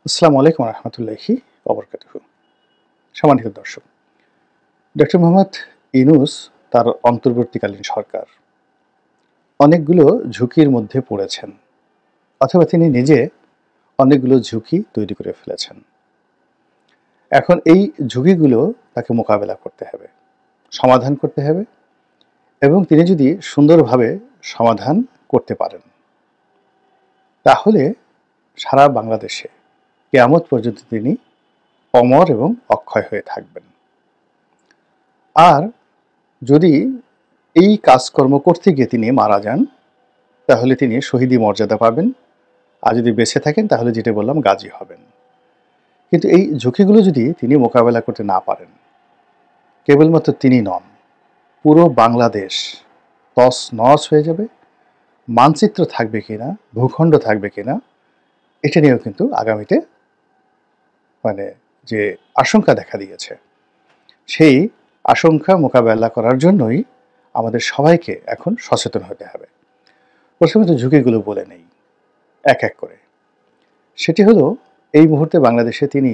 আসসালামু আলাইকুম রহমতুল্লাহি ওবরকাতুহু। সম্মানিত দর্শক, ডক্টর মোহাম্মদ ইউনূস তার অন্তর্বর্তীকালীন সরকার অনেকগুলো ঝুঁকির মধ্যে পড়েছেন, অথবা তিনি নিজে অনেকগুলো ঝুঁকি তৈরি করে ফেলেছেন। এখন এই ঝুঁকিগুলো তাকে মোকাবেলা করতে হবে, সমাধান করতে হবে, এবং তিনি যদি সুন্দরভাবে সমাধান করতে পারেন তাহলে সারা বাংলাদেশে কিয়ামত পর্যন্ত তিনি অমর এবং অক্ষয় হয়ে থাকবেন। আর যদি এই কাজকর্ম করতে গিয়ে তিনি মারা যান তাহলে তিনি শহীদি মর্যাদা পাবেন, আর যদি বেঁচে থাকেন তাহলে যেটা বললাম গাজী হবেন। কিন্তু এই ঝুঁকিগুলো যদি তিনি মোকাবেলা করতে না পারেন, কেবলমাত্র তিনি নন, পুরো বাংলাদেশ তছ নছ হয়ে যাবে। মানচিত্র থাকবে কিনা, ভূখণ্ড থাকবে কিনা, এটা নিয়েও কিন্তু আগামীতে যে আশঙ্কা দেখা দিয়েছে, সেই আশঙ্কা মোকাবেলা করার জন্যই আমাদের সবাইকে এখন সচেতন হতে হবে। প্রথমত ঝুঁকিগুলো বলে নেই এক এক করে। সেটি হলো, এই মুহূর্তে বাংলাদেশে তিনি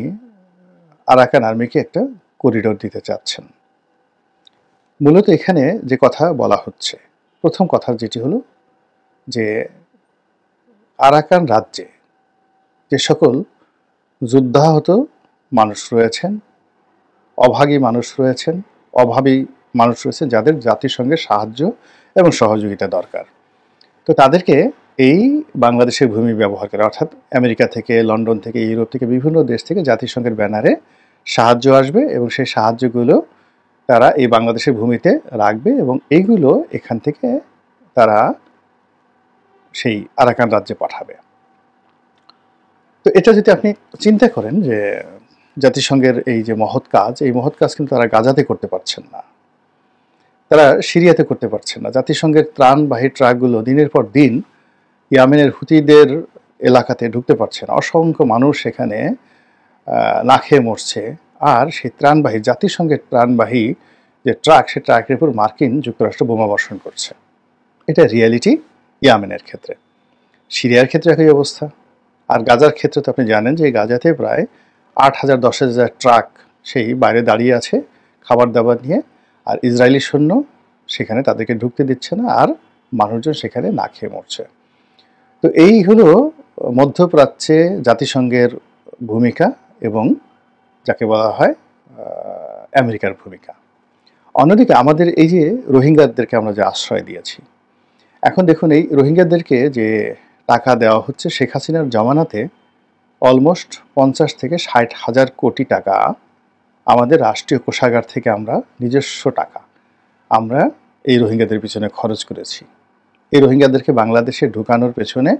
আরাকান আর্মিকে একটা করিডোর দিতে চাচ্ছেন। মূলত এখানে যে কথা বলা হচ্ছে, প্রথম কথা যেটি হলো যে আরাকান রাজ্যে যে সকল যুদ্ধাহত মানুষ রয়েছেন, অভাগী মানুষ রয়েছেন, অভাবী মানুষ রয়েছেন, যাদের জাতিসংঘের সাহায্য এবং সহযোগিতা দরকার, তো তাদেরকে এই বাংলাদেশের ভূমি ব্যবহার করে, অর্থাৎ আমেরিকা থেকে, লন্ডন থেকে, ইউরোপ থেকে, বিভিন্ন দেশ থেকে জাতিসংঘের ব্যানারে সাহায্য আসবে এবং সেই সাহায্যগুলো তারা এই বাংলাদেশের ভূমিতে রাখবে এবং এইগুলো এখান থেকে তারা সেই আরাকান রাজ্যে পাঠাবে। তো এটা যদি আপনি চিন্তা করেন যে জাতিসংঘের এই যে মহৎ কাজ, এই মহৎ কাজ কিন্তু তারা গাজাতে করতে পারছেন না, তারা সিরিয়াতে করতে পারছেন না। জাতিসংঘের ত্রাণবাহী ট্রাকগুলো দিনের পর দিন ইয়ামেনের হুতিদের এলাকাতে ঢুকতে পারছে না, অসংখ্য মানুষ সেখানে না খেয়ে মরছে। আর সেই ত্রাণবাহী, জাতিসংঘের ত্রাণবাহী যে ট্রাক, সে ট্রাকের উপর মার্কিন যুক্তরাষ্ট্র বোমা বর্ষণ করছে। এটা রিয়ালিটি ইয়ামেনের ক্ষেত্রে। সিরিয়ার ক্ষেত্রে একই অবস্থা। আর গাজার ক্ষেত্রে তো আপনি জানেন যে গাজাতে প্রায় 8,000-10,000 ট্রাক সেই বাইরে দাঁড়িয়ে আছে খাবার দাবার নিয়ে, আর ইসরায়েলি সৈন্য সেখানে তাদেরকে ঢুকতে দিচ্ছে না, আর মানুষজন সেখানে না খেয়ে মরছে। তো এই হলো মধ্যপ্রাচ্যে জাতিসংঘের ভূমিকা এবং যাকে বলা হয় আমেরিকার ভূমিকা। অন্যদিকে আমাদের এই যে রোহিঙ্গাদেরকে আমরা যে আশ্রয় দিয়েছি, এখন দেখুন এই রোহিঙ্গাদেরকে যে টাকা দেওয়া হচ্ছে, শেখ হাসিনার জমানাতে অলমোস্ট 50 থেকে 60,000 কোটি টাকা আমাদের রাষ্ট্রীয় কোষাগার থেকে আমরা নিজস্ব টাকা আমরা এই রোহিঙ্গাদের পিছনে খরচ করেছি। এই রোহিঙ্গাদেরকে বাংলাদেশে ঢুকানোর পেছনে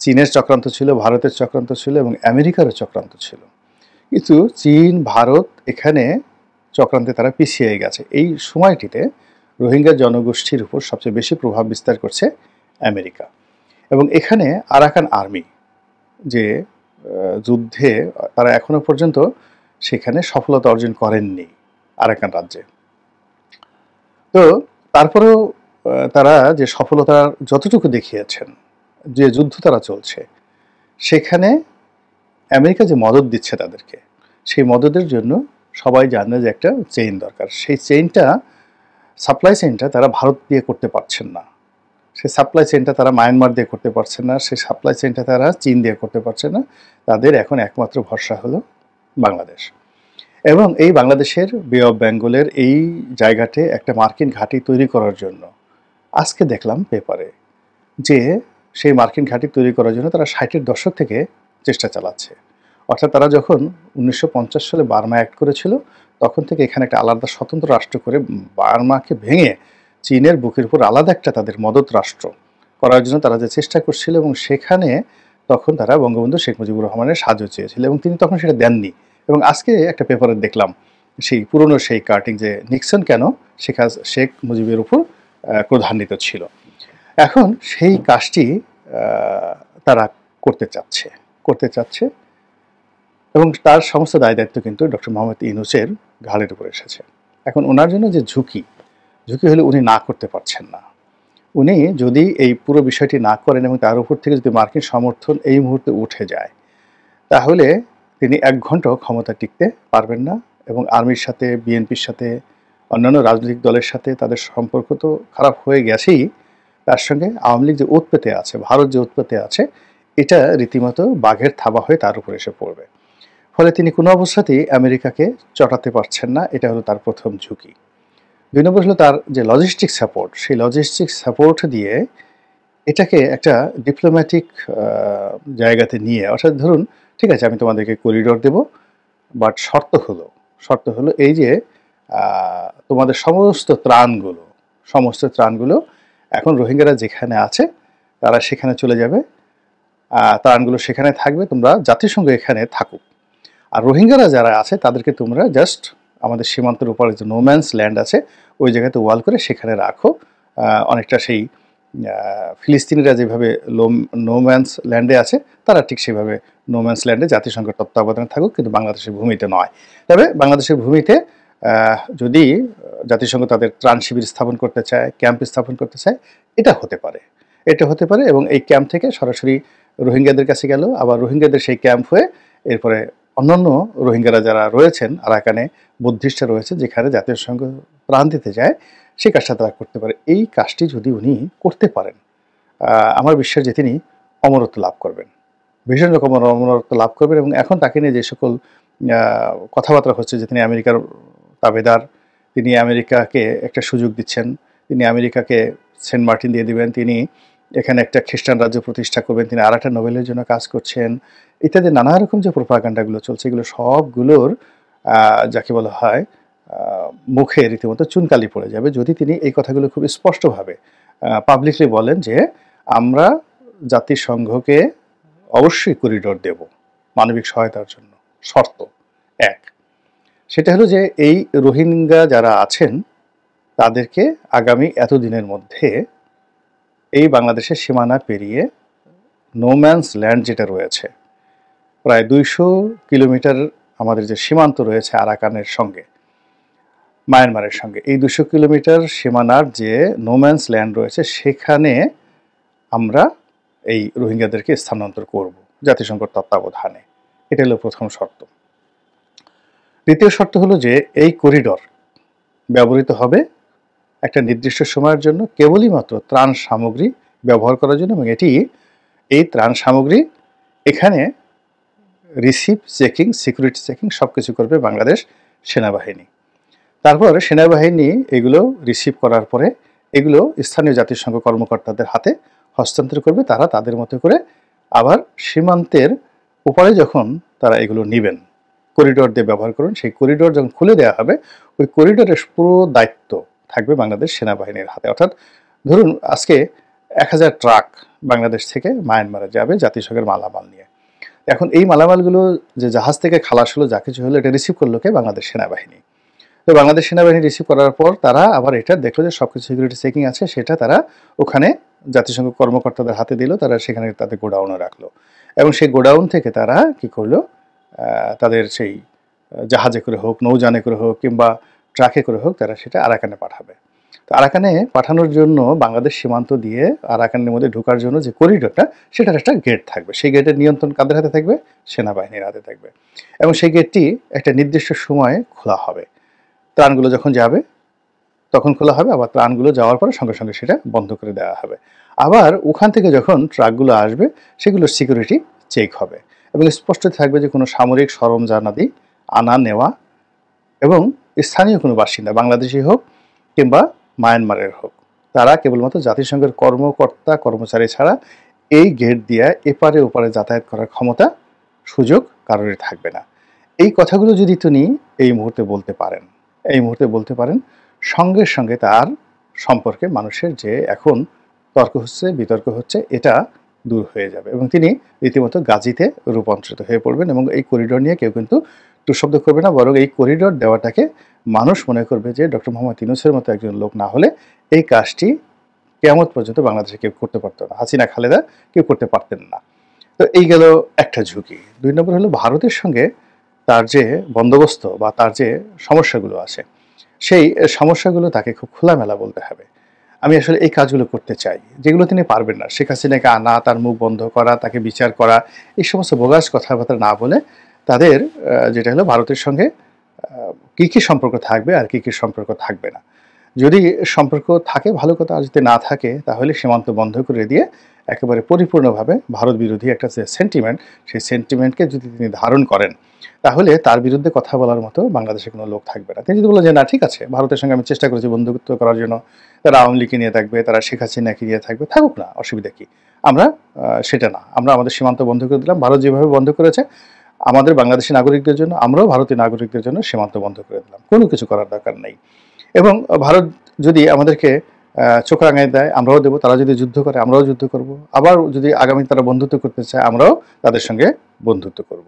চীনের চক্রান্ত ছিল, ভারতের চক্রান্ত ছিল এবং আমেরিকারও চক্রান্ত ছিল। কিন্তু চীন, ভারত এখানে চক্রান্তে তারা পিছিয়ে গেছে। এই সময়টিতে রোহিঙ্গা জনগোষ্ঠীর উপর সবচেয়ে বেশি প্রভাব বিস্তার করছে আমেরিকা। এবং এখানে আরাকান আর্মি যে যুদ্ধে, তারা এখনো পর্যন্ত সেখানে সফলতা অর্জন করেননি আরাকান রাজ্যে। তো তারপরেও তারা যে সফলতার যতটুকু দেখিয়েছেন, যে যুদ্ধ তারা চলছে, সেখানে আমেরিকা যে মদদ দিচ্ছে তাদেরকে, সেই মদদের জন্য সবাই জানে যে একটা চেইন দরকার। সেই চেইনটা, সাপ্লাই চেইনটা তারা ভারত দিয়ে করতে পারছেন না, সেই সাপ্লাই চেইনটা তারা মায়ানমার দিয়ে করতে পারছেন না, সেই সাপ্লাই চেইনটা তারা চীন দিয়ে করতে পারছে না। তাদের এখন একমাত্র ভরসা হলো বাংলাদেশ। এবং এই বাংলাদেশের বে অফ বেঙ্গলের এই জায়গাতে একটা মার্কিন ঘাঁটি তৈরি করার জন্য আজকে দেখলাম পেপারে যে সেই মার্কিন ঘাঁটি তৈরি করার জন্য তারা 60-এর দশক থেকে চেষ্টা চালাচ্ছে। অর্থাৎ তারা যখন 1950 সালে বার্মা অ্যাক্ট করেছিল, তখন থেকে এখানে একটা আলাদা স্বতন্ত্র রাষ্ট্র করে বার্মাকে ভেঙে চীনের বুকের উপর আলাদা একটা তাদের মদত রাষ্ট্র করার জন্য তারা যে চেষ্টা করছিল, এবং সেখানে তখন তারা বঙ্গবন্ধু শেখ মুজিবুর রহমানের সাহায্য চেয়েছিল এবং তিনি তখন সেটা দেননি। এবং আজকে একটা পেপারে দেখলাম সেই পুরনো সেই কাটিং যে নিক্সন কেন শেখ মুজিবের উপর ক্রোধান্বিত ছিল। এখন সেই কাজটি তারা করতে চাচ্ছে এবং তার সমস্ত দায় দায়িত্ব কিন্তু ডক্টর মোহাম্মদ ইউনূসের ঘাড়ের উপর এসেছে। এখন ওনার জন্য যে ঝুঁকি হলে উনি না করতে পারছেন না। উনি যদি এই পুরো বিষয়টি না করেন এবং তার উপর থেকে যদি মার্কিন সমর্থন এই মুহূর্তে উঠে যায়, তাহলে তিনি ১ ঘন্টাও ক্ষমতা টিকতে পারবেন না এবং আর্মির সাথে, বিএনপির সাথে, অন্যান্য রাজনৈতিক দলের সাথে তাদের সম্পর্ক তো খারাপ হয়ে গেছেই। তার সঙ্গে আওয়ামী লীগ যে উৎপেতে আছে, ভারত যে উৎপেতে আছে, এটা রীতিমতো বাঘের থাবা হয়ে তার উপর এসে পড়বে। ফলে তিনি কোনো অবস্থাতেই আমেরিকাকে চটাতে পারছেন না, এটা হলো তার প্রথম ঝুঁকি। ২ নম্বর হলো তার যে লজিস্টিক সাপোর্ট, সেই লজিস্টিক সাপোর্ট দিয়ে এটাকে একটা ডিপ্লোম্যাটিক জায়গাতে নিয়ে, অর্থাৎ ধরুন ঠিক আছে আমি তোমাদেরকে করিডোর দেব, বাট শর্ত হলো এই যে তোমাদের সমস্ত ত্রাণগুলো এখন রোহিঙ্গারা যেখানে আছে তারা সেখানে চলে যাবে, ত্রাণগুলো সেখানে থাকবে, তোমরা জাতিসংঘ এখানে থাকুক। আর রোহিঙ্গারা যারা আছে তাদেরকে তোমরা জাস্ট আমাদের সীমান্তের উপরে যে নোম্যান্স ল্যান্ড আছে ওই জায়গাতে ওয়াল করে সেখানে রাখো। অনেকটা সেই ফিলিস্তিনিরা যেভাবে নোম্যান্স ল্যান্ডে আছে তারা ঠিক সেভাবে নোম্যান্স ল্যান্ডে জাতিসংঘের তত্ত্বাবধানে থাকুক, কিন্তু বাংলাদেশের ভূমিতে নয়। তবে বাংলাদেশের ভূমিতে যদি জাতিসংঘ তাদের ত্রাণ শিবির স্থাপন করতে চায়, ক্যাম্প স্থাপন করতে চায়, এটা হতে পারে এবং এই ক্যাম্প থেকে সরাসরি রোহিঙ্গাদের কাছে গেল, আবার রোহিঙ্গাদের সেই ক্যাম্প হয়ে এরপরে অন্যান্য রোহিঙ্গারা যারা রয়েছেন আরাকানে, বুদ্ধিস্টরা রয়েছে, যেখানে জাতিসংঘ ত্রাণ দিতে যায়, সেই কাজটা তারা করতে পারে। এই কাজটি যদি উনি করতে পারেন, আমার বিশ্বাস যে তিনি অমরত্ব লাভ করবেন, ভীষণ রকম অমরত্ব লাভ করবেন। এবং এখন তাকে নিয়ে যে সকল কথাবার্তা হচ্ছে যে তিনি আমেরিকার তাবেদার, তিনি আমেরিকাকে একটা সুযোগ দিচ্ছেন, তিনি আমেরিকাকে সেন্ট মার্টিন দিয়ে দিবেন, তিনি এখানে একটা খ্রিস্টান রাজ্য প্রতিষ্ঠা করবেন, তিনি আর একটা নোবেলের জন্য কাজ করছেন, ইত্যাদি নানা রকম যে প্রোপাগান্ডাগুলো চলছে, এগুলো সবগুলোর যাকে বলা হয় মুখে রীতিমতো চুনকালি পড়ে যাবে যদি তিনি এই কথাগুলো খুব স্পষ্টভাবে পাবলিকলি বলেন যে আমরা জাতিসংঘকে অবশ্যই করিডোর দেব মানবিক সহায়তার জন্য। শর্ত ১, সেটা হলো যে এই রোহিঙ্গা যারা আছেন তাদেরকে আগামী এতদিনের মধ্যে এই বাংলাদেশের সীমানা পেরিয়ে নোম্যান্স ল্যান্ড যেটা রয়েছে, প্রায় ২০০ কিলোমিটার আমাদের যে সীমান্ত রয়েছে আরাকানের সঙ্গে, মায়ানমারের সঙ্গে, এই ২০০ কিলোমিটার সীমানার যে নোম্যান্স ল্যান্ড রয়েছে সেখানে আমরা এই রোহিঙ্গাদেরকে স্থানান্তর করব জাতিসংঘের তত্ত্বাবধানে। এটা হলো প্রথম শর্ত। দ্বিতীয় শর্ত হলো যে এই করিডোর ব্যবহৃত হবে একটা নির্দিষ্ট সময়ের জন্য, কেবলই মাত্র ত্রাণ সামগ্রী ব্যবহার করার জন্য, এবং এই ত্রাণ সামগ্রী এখানে রিসিভ, চেকিং, সিকিউরিটি চেকিং সব কিছু করবে বাংলাদেশ সেনাবাহিনী। তারপর সেনাবাহিনী এগুলো রিসিভ করার পরে এগুলো স্থানীয় জাতিসংঘ কর্মকর্তাদের হাতে হস্তান্তর করবে, তারা তাদের মতো করে আবার সীমান্তের উপরে যখন তারা এগুলো নেবেন, করিডোর দিয়ে ব্যবহার করুন, সেই করিডোর যখন খুলে দেওয়া হবে ওই করিডোরের পুরো দায়িত্ব থাকবে বাংলাদেশ সেনাবাহিনীর হাতে। অর্থাৎ ধরুন আজকে ১,০০০ ট্রাক বাংলাদেশ থেকে মায়ানমারে যাবে জাতিসংঘের মালামাল নিয়ে। এখন এই মালামালগুলো যে জাহাজ থেকে খালাস হলো, যা কিছু হলো, এটা রিসিভ করলো কে? বাংলাদেশ সেনাবাহিনী। তো বাংলাদেশ সেনাবাহিনী রিসিভ করার পর তারা আবার এটা দেখলো যে সবকিছু সিকিউরিটি চেকিং আছে, সেটা তারা ওখানে জাতিসংঘ কর্মকর্তাদের হাতে দিল, তারা সেখানে তাদের গোডাউনে রাখলো, এবং সেই গোডাউন থেকে তারা কি করলো, তাদের সেই জাহাজে করে হোক, নৌযানে করে হোক, কিংবা ট্রাকে করে হোক, তারা সেটা আরাকানে পাঠাবে। তো আরাকানে পাঠানোর জন্য বাংলাদেশ সীমান্ত দিয়ে আরাকানের মধ্যে ঢোকার জন্য যে করিডোরটা, সেটার একটা গেট থাকবে। সেই গেটের নিয়ন্ত্রণ কাদের হাতে থাকবে? সেনাবাহিনীর হাতে থাকবে, এবং সেই গেটটি একটা নির্দিষ্ট সময়ে খোলা হবে। ত্রাণগুলো যখন যাবে তখন খোলা হবে, আবার ত্রাণগুলো যাওয়ার পরে সঙ্গে সঙ্গে সেটা বন্ধ করে দেওয়া হবে। আবার ওখান থেকে যখন ট্রাকগুলো আসবে সেগুলোর সিকিউরিটি চেক হবে, এবং স্পষ্ট থাকবে যে কোনো সামরিক সরঞ্জামাদি আনা নেওয়া, এবং স্থানীয় কোনো বাসিন্দা, বাংলাদেশি হোক কিংবা মায়ানমারের হোক, তারা কেবলমাত্র জাতিসংঘের কর্মকর্তা কর্মচারী ছাড়া এই গেট দিয়ে এপারে ওপারে যাতায়াত করার ক্ষমতা, সুযোগ কারোরই থাকবে না। এই কথাগুলো যদি তিনি এই মুহূর্তে বলতে পারেন, সঙ্গে সঙ্গে তার সম্পর্কে মানুষের যে এখন তর্ক হচ্ছে, বিতর্ক হচ্ছে, এটা দূর হয়ে যাবে, এবং তিনি রীতিমতো গাজীতে রূপান্তরিত হয়ে পড়বেন। এবং এই করিডোর নিয়ে কেউ কিন্তু টুশব্দ করবে না, বরং এই করিডোর দেওয়াটাকে মানুষ মনে করবে যে ডক্টর মোহাম্মদ ইউনূসের মতো একজন লোক না হলে এই কাজটি কিয়ামত পর্যন্ত বাংলাদেশে কেউ করতে পারতো না, হাসিনা খালেদা কেউ করতে পারতেন না। তো এই গেল একটা ঝুঁকি। ২ নম্বর হলো ভারতের সঙ্গে তার যে বন্দোবস্ত বা তার যে সমস্যাগুলো আছে, সেই সমস্যাগুলো তাকে খুব খোলামেলা বলতে হবে। আমি আসলে এই কাজগুলো করতে চাই, যেগুলো তিনি পারবেন না। শেখ হাসিনাকে আনা, তার মুখ বন্ধ করা, তাকে বিচার করা, এই সমস্ত বোগাস কথাবার্তা না বলে তাদের যেটা হলো ভারতের সঙ্গে কী সম্পর্ক থাকবে আর কী সম্পর্ক থাকবে না। যদি সম্পর্ক থাকে ভালো কথা, আর যদি না থাকে তাহলে সীমান্ত বন্ধ করে দিয়ে একেবারে পরিপূর্ণভাবে ভারত বিরোধী একটা যে সেন্টিমেন্ট, সেই সেন্টিমেন্টকে যদি তিনি ধারণ করেন, তাহলে তার বিরুদ্ধে কথা বলার মতো বাংলাদেশে কোনো লোক থাকবে না। তিনি যদি বলেন যে না ঠিক আছে, ভারতের সঙ্গে আমি চেষ্টা করেছি বন্ধুত্ব করার জন্য, তারা আওয়ামী লীগকে নিয়ে থাকবে, তারা শেখ হাসিনাকে নিয়ে থাকবে, থাকুক না, অসুবিধা কী। আমরা সেটা না, আমরা আমাদের সীমান্ত বন্ধ করে দিলাম। ভারত যেভাবে বন্ধ করেছে আমাদের বাংলাদেশি নাগরিকদের জন্য, আমরাও ভারতীয় নাগরিকদের জন্য সীমান্ত বন্ধ করে দিলাম। কোনো কিছু করার দরকার নেই। এবং ভারত যদি আমাদেরকে চোখ রাঙায় দেয়, আমরাও দেবো। তারা যদি যুদ্ধ করে, আমরাও যুদ্ধ করব। আবার যদি আগামী তারা বন্ধুত্ব করতে চায়, আমরাও তাদের সঙ্গে বন্ধুত্ব করব।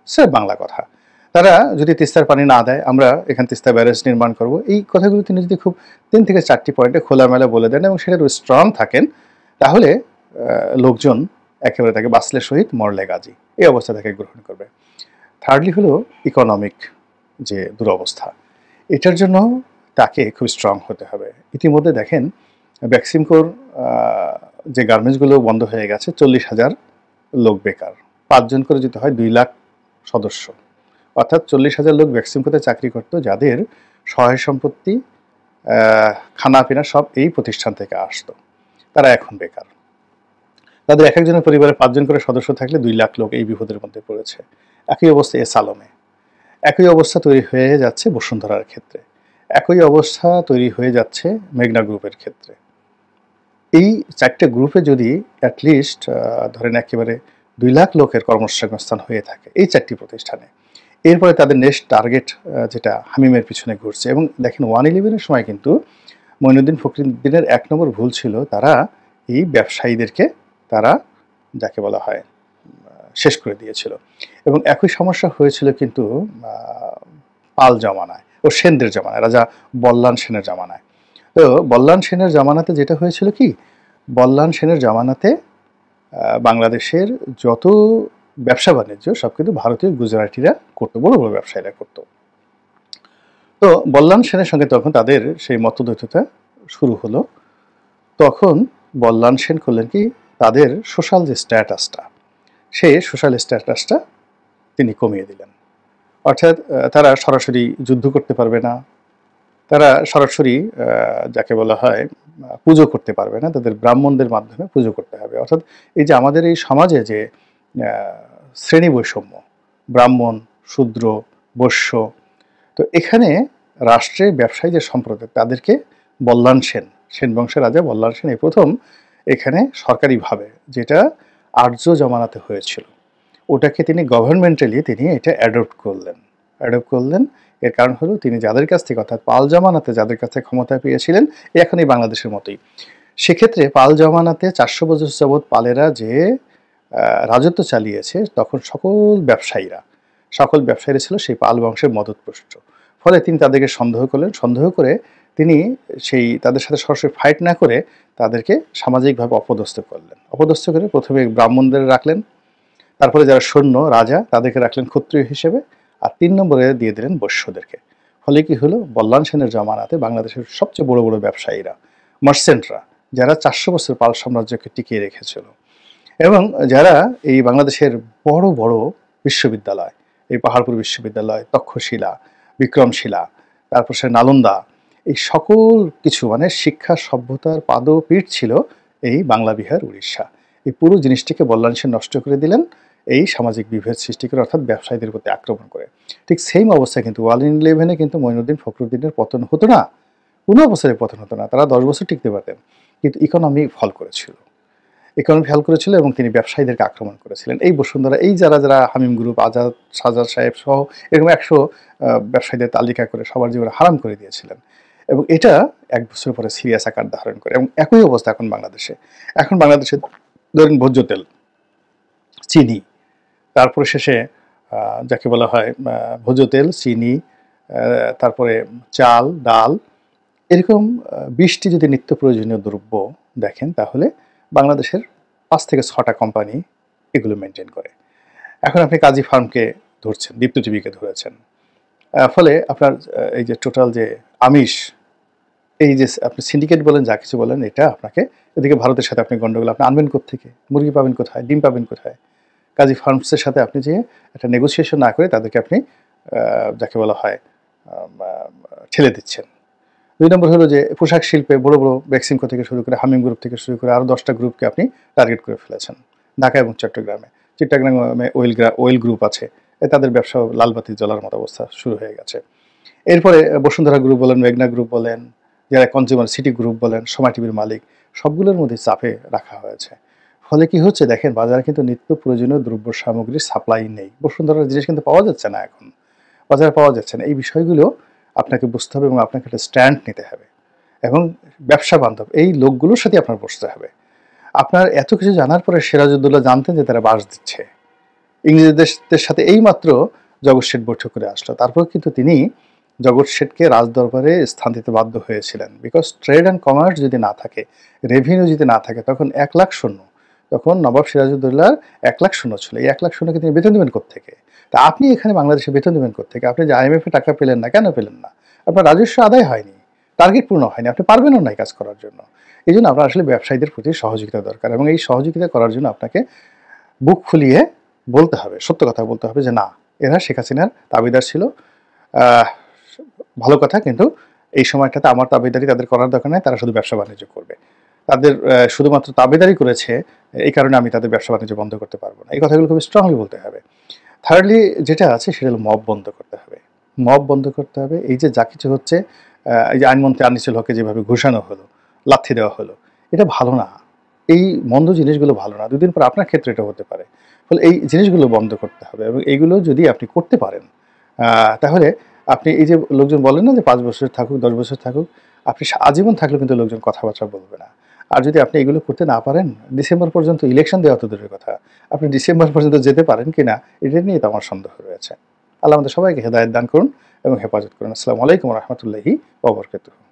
স্যার বাংলা কথা। তারা যদি তিস্তার পানি না দেয়, আমরা এখানে তিস্তা ব্যারেজ নির্মাণ করব। এই কথাগুলো তিনি যদি খুব 3 থেকে 4টি পয়েন্টে খোলামেলা বলে দেন এবং সেটা স্ট্রং থাকেন, তাহলে লোকজন একেবারে তাকে বাঁচলে শহীদ, মরলে গাজী, এই অবস্থা তাকে গ্রহণ করবে। থার্ডলি হলো ইকোনমিক যে দুরবস্থা, এটার জন্য তাকে খুব স্ট্রং হতে হবে। ইতিমধ্যে দেখেন বেক্সিমকোর যে গার্মেন্টসগুলো বন্ধ হয়ে গেছে, 40,000 লোক বেকার। 5 জন করে যদি হয় 2 লাখ সদস্য, অর্থাৎ 40,000 লোক বেক্সিমকোতে চাকরি করত, যাদের সহায় সম্পত্তি, খানাপিনা সব এই প্রতিষ্ঠান থেকে আসতো। তারা এখন বেকার। তাদের এক একজনের পরিবারে 5 জন করে সদস্য থাকলে 2 লাখ লোক এই বিপদের মধ্যে পড়েছে। একই অবস্থা সালমে, একই অবস্থা তৈরি হয়ে যাচ্ছে বসুন্ধরার ক্ষেত্রে, একই অবস্থা তৈরি হয়ে যাচ্ছে মেঘনা গ্রুপের ক্ষেত্রে। এই 4টে গ্রুপে যদি অ্যাটলিস্ট ধরেন একেবারে 2 লাখ লোকের কর্মসংস্থান হয়ে থাকে এই 4টি প্রতিষ্ঠানে, এরপরে তাদের নেক্সট টার্গেট যেটা হামিমের পিছনে ঘুরছে। এবং দেখেন 1/11-এর সময় কিন্তু মঈনুদ্দিন ফখরুদ্দিনের 1 নম্বর ভুল ছিল, তারা এই ব্যবসায়ীদেরকে তারা যাকে বলা হয় শেষ করে দিয়েছিল। এবং একই সমস্যা হয়েছিল কিন্তু পাল জমানায় ও সেনদের জমানায়, রাজা বল্লান সেনের জামানায়। তো বল্লান সেনের জামানাতে যেটা হয়েছিল কি, বল্লান সেনের জামানাতে বাংলাদেশের যত ব্যবসা বাণিজ্য সব কিন্তু ভারতীয় গুজরাটিরা করতো, বড় বড় ব্যবসায়ীরা করতো। তো বল্লান সেনের সঙ্গে তখন তাদের সেই মতদ্বৈততা শুরু হলো। তখন বল্লান সেন করলেন কি, তাদের সোশ্যাল যে স্ট্যাটাসটা, সেই সোশ্যাল স্ট্যাটাসটা তিনি কমিয়ে দিলেন। অর্থাৎ তারা সরাসরি যুদ্ধ করতে পারবে না, তারা সরাসরি যাকে বলা হয় পুজো করতে পারবে না, তাদের ব্রাহ্মণদের মাধ্যমে পুজো করতে হবে। অর্থাৎ এই যে আমাদের এই সমাজে যে শ্রেণী বৈষম্য, ব্রাহ্মণ, শূদ্র, বৈশ্য, তো এখানে রাষ্ট্রের ব্যবসায়ী যে সম্প্রদায়, তাদেরকে বল্লান সেন, সেন বংশের রাজা বল্লান সেন এই প্রথম এখানে সরকারিভাবে, যেটা আর্য জমানাতে হয়েছিল, ওটাকে তিনি গভর্নমেন্টালি তিনি এটা অ্যাডপ্ট করলেন। এর কারণ হলো তিনি যাদের কাছ থেকে, অর্থাৎ পাল জামানাতে যাদের কাছ থেকে ক্ষমতা পেয়েছিলেন, এখন এই বাংলাদেশের মতোই। সেক্ষেত্রে পাল জামানাতে 400 বছর যাবৎ পালেরা যে রাজত্ব চালিয়েছে, তখন সকল ব্যবসায়ীরা ছিল সেই পাল বংশের মদতপুষ্ট। ফলে তিনি তাদেরকে সন্দেহ করলেন, সন্দেহ করে তিনি সেই তাদের সাথে সরাসরি ফাইট না করে তাদেরকে সামাজিকভাবে অপদস্থ করলেন। অপদস্থ করে প্রথমে ব্রাহ্মণদের রাখলেন, তারপরে যারা সৈন্য রাজা তাদেরকে রাখলেন ক্ষত্রিয় হিসেবে, আর 3 নম্বরে দিয়ে দিলেন বৈশ্যদেরকে। ফলে কি হলো, বল্লান সেনের জমানাতে বাংলাদেশের সবচেয়ে বড় বড় ব্যবসায়ীরা, মার্চেন্টরা, যারা 400 বছর পাল সাম্রাজ্যকে টিকিয়ে রেখেছিল, এবং যারা এই বাংলাদেশের বড় বড় বিশ্ববিদ্যালয়, এই পাহাড়পুর বিশ্ববিদ্যালয়, তক্ষশিলা, বিক্রমশিলা, তারপর সে নালন্দা, এই সকল কিছু মানে শিক্ষা সভ্যতার পাদপীঠ ছিল এই বাংলা, বিহার, উড়িষ্যা। এই পুরো জিনিসটিকে বল্লান সেন নষ্ট করে দিলেন এই সামাজিক বিভেদ সৃষ্টি করে, অর্থাৎ ব্যবসায়ীদের প্রতি আক্রমণ করে। ঠিক সেম অবস্থা কিন্তু 1/11-এ কিন্তু মঈনুদ্দিন ফখরুদ্দিনের পতন হতো না, কোনো অবস্থায় পতন হতো না, তারা 10 বছর টিকতে পারতেন, কিন্তু ইকোনমি ফল করেছিল এবং তিনি ব্যবসায়ীদেরকে আক্রমণ করেছিলেন। এই বসুন্ধরা, এই যারা যারা হামিম গ্রুপ, আজাদ সাজাদ সাহেব সহ এরকম 100 ব্যবসায়ীদের তালিকা করে সবার জীবনে হারাম করে দিয়েছিলেন। এবং এটা 1 বছর পরে সিরিয়াস আকার ধারণ করে। এবং একই অবস্থা এখন বাংলাদেশে ধরেন ভোজ্য তেল, চিনি, তারপরে শেষে যাকে বলা হয় ভোজ্য তেল, চিনি, তারপরে চাল, ডাল, এরকম 20টি যদি নিত্য প্রয়োজনীয় দ্রব্য দেখেন, তাহলে বাংলাদেশের 5 থেকে 6টা কোম্পানি এগুলো মেনটেন করে। এখন আপনি কাজী ফার্মকে ধরছেন, দীপ্ত টিভিকে ধরেছেন, ফলে আপনার এই যে টোটাল যে আমিষ এই যে আপনি সিন্ডিকেট বলেন, যা কিছু বলেন, এটা আপনাকে এদিকে ভারতের সাথে আপনি গন্ডগোল আপনি আনবেন কোত্থেকে? মুরগি পাবেন কোথায়? ডিম পাবেন কোথায়? কাজী ফার্মসের সাথে আপনি যে একটা নেগোসিয়েশন না করে তাদেরকে আপনি যাকে বলা হয় ঠেলে দিচ্ছেন। ২ নম্বর হলো যে পোশাক শিল্পে বড়, বড় বেক্সিমকো থেকে শুরু করে হামিম গ্রুপ থেকে শুরু করে আরও ১০টা গ্রুপকে আপনি টার্গেট করে ফেলেছেন ঢাকা এবং চট্টগ্রামে। চিট্টাগ্রামে ওয়েল গ্রুপ আছে। তাদের ব্যবসা লালবাতি জ্বলার মতো অবস্থা শুরু হয়ে গেছে। এরপরে বসুন্ধরা গ্রুপ বলেন, মেঘনা গ্রুপ বলেন, যারা কনজিউমার সিটি গ্রুপ বলেন, সময় টিভির মালিক, সবগুলোর মধ্যে চাপে রাখা হয়েছে। ফলে কি হচ্ছে দেখেন, বাজারে কিন্তু নিত্য প্রয়োজনীয় দ্রব্য সামগ্রীর সাপ্লাই নেই। বসুন্ধরার জিনিস কিন্তু পাওয়া যাচ্ছে না এখন। বাজারে পাওয়া যাচ্ছে না। এই বিষয়গুলো আপনাকে বুঝতে হবে এবং আপনাকে একটা স্ট্যান্ড নিতে হবে। এবং ব্যবসা বান্ধব এই লোকগুলোর সাথে আপনার বসতে হবে। আপনার এত কিছু জানার পরে সিরাজউদ্দৌলা জানতেন যে তারা বাস দিচ্ছে। ইংরেজদের সাথে এইমাত্র জগৎ শেঠ বৈঠক করে আসলো। তারপর কিন্তু তিনি জগৎ শেঠকে রাজদরবারে স্থান দিতে বাধ্য হয়েছিলেন। বিকজ ট্রেড অ্যান্ড কমার্স যদি না থাকে, রেভিনিউ যদি না থাকে, তখন ১,০০,০০০ শূন্য। তখন নবাব সিরাজউদ্দৌলার ১,০০,০০০ শূন্য ছিল। এই ১,০০,০০০ শূন্যকে তিনি বেতন দেবেন কোত্থেকে? তা আপনি এখানে বাংলাদেশে বেতন দেবেন কোত্থেকে? আপনি যে IMF-এ টাকা পেলেন না, কেন পেলেন না? আপনার রাজস্ব আদায় হয়নি, টার্গেট পূর্ণ হয়নি, আপনি পারবেনও না এই কাজ করার জন্য। এই জন্য আপনার আসলে ব্যবসায়ীদের প্রতি সহযোগিতা দরকার এবং এই সহযোগিতা করার জন্য আপনাকে বুক ফুলিয়ে বলতে হবে, সত্য কথা বলতে হবে যে না, এরা শেখ হাসিনার তাবেদার ছিল। আহ, ভালো কথা, কিন্তু এই সময়টাতে আমার তাবেদারি তাদের করার দরকার নেই, তারা শুধু ব্যবসা বাণিজ্য করবে। তাদের শুধুমাত্র তাবেদারি করেছে, এই কারণে আমি তাদের ব্যবসা বাণিজ্য বন্ধ করতে পারবো না। এই কথাগুলো খুব স্ট্রংলি বলতে হবে। থার্ডলি যেটা আছে সেটা হলো মব বন্ধ করতে হবে। মব বন্ধ করতে হবে। এই যে যা কিছু হচ্ছে, এই যে আইনমন্ত্রী আনিসুল হককে যেভাবে ঘুষানো হলো, লাথি দেওয়া হলো, এটা ভালো না। এই মন্দ জিনিসগুলো ভালো না। ২ দিন পর আপনার ক্ষেত্রে এটা হতে পারে। ফলে এই জিনিসগুলো বন্ধ করতে হবে এবং এইগুলো যদি আপনি করতে পারেন, তাহলে আপনি এই যে লোকজন বলেন না যে ৫ বছর থাকুক, ১০ বছর থাকুক, আপনি আজীবন থাকলেও কিন্তু লোকজন কথাবার্তা বলবে না। আর যদি আপনি এগুলো করতে না পারেন, ডিসেম্বর পর্যন্ত ইলেকশন দেওয়া তো দূরের কথা, আপনি ডিসেম্বর পর্যন্ত যেতে পারেন কিনা এটা নিয়ে তো আমার সন্দেহ রয়েছে। আল্লাহ আমাদের সবাইকে হেদায়েত দান করুন এবং হেফাজত করুন। আসসালামু আলাইকুম ওয়া রাহমাতুল্লাহি ওয়া বারাকাতুহু।